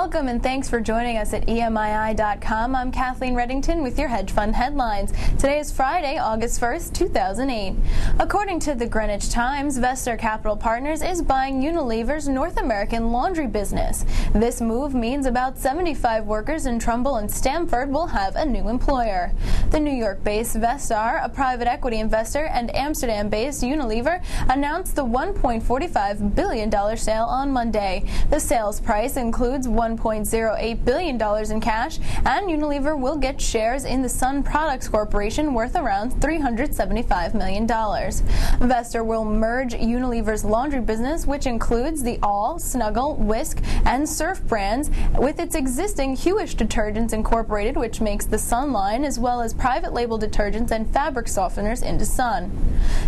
Welcome and thanks for joining us at EMII.com. I'm Kathleen Reddington with your hedge fund headlines. Today is Friday, August 1st, 2008. According to the Greenwich Times, Vestar Capital Partners is buying Unilever's North American laundry business. This move means about 75 workers in Trumbull and Stamford will have a new employer. The New York-based Vestar, a private equity investor, and Amsterdam-based Unilever announced the $1.45 billion sale on Monday. The sales price includes $1.08 billion in cash, and Unilever will get shares in the Sun Products Corporation worth around $375 million. Vestar will merge Unilever's laundry business, which includes the All, Snuggle, Whisk, and Surf brands, with its existing Hewish Detergents Incorporated, which makes the Sun line, as well as private label detergents and fabric softeners into Sun.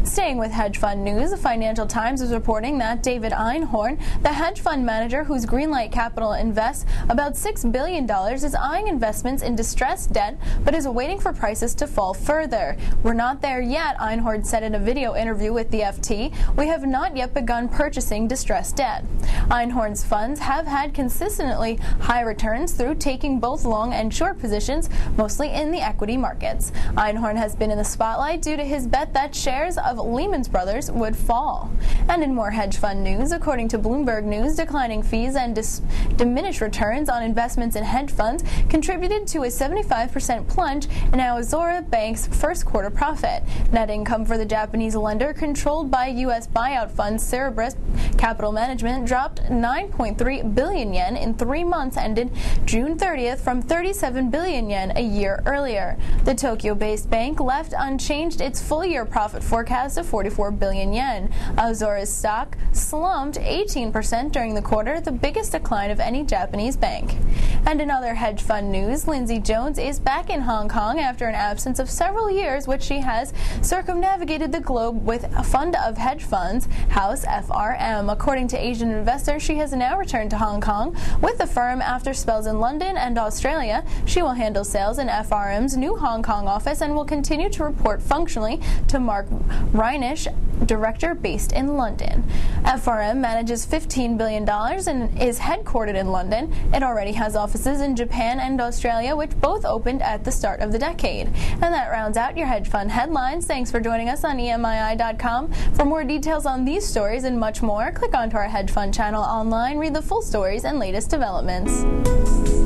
Staying with hedge fund news, the Financial Times is reporting that David Einhorn, the hedge fund manager whose Greenlight Capital invests about $6 billion, is eyeing investments in distressed debt but is waiting for prices to fall further. "We're not there yet," Einhorn said in a video interview with the FT. "We have not yet begun purchasing distressed debt." Einhorn's funds have had consistently high returns through taking both long and short positions, mostly in the equity markets. Einhorn has been in the spotlight due to his bet that shares of Lehman Brothers would fall. And in more hedge fund news, according to Bloomberg News, declining fees and diminished returns on investments in hedge funds contributed to a 75% plunge in Aozora Bank's first quarter profit. Net income for the Japanese lender controlled by U.S. buyout fund Cerberus Capital Management dropped 9.3 billion yen in 3 months ended June 30th from 37 billion yen a year earlier. The Tokyo-based bank left unchanged its full-year profit forecast of 44 billion yen. Aozora's stock slumped 18% during the quarter, the biggest decline of any Japanese bank. And in other hedge fund news, Lindsay Jones is back in Hong Kong after an absence of several years, which she has circumnavigated the globe with a fund of hedge funds, House FRM. According to Asian Investor, she has now returned to Hong Kong with the firm after spells in London and Australia. She will handle sales in FRM's new Hong Kong office and will continue to report functionally to Mark Reinisch, director based in London. FRM manages $15 billion and is headquartered in London. It already has offices in Japan and Australia, which both opened at the start of the decade. And that rounds out your hedge fund headlines. Thanks for joining us on EMII.com. For more details on these stories and much more, click onto our hedge fund channel online, read the full stories and latest developments.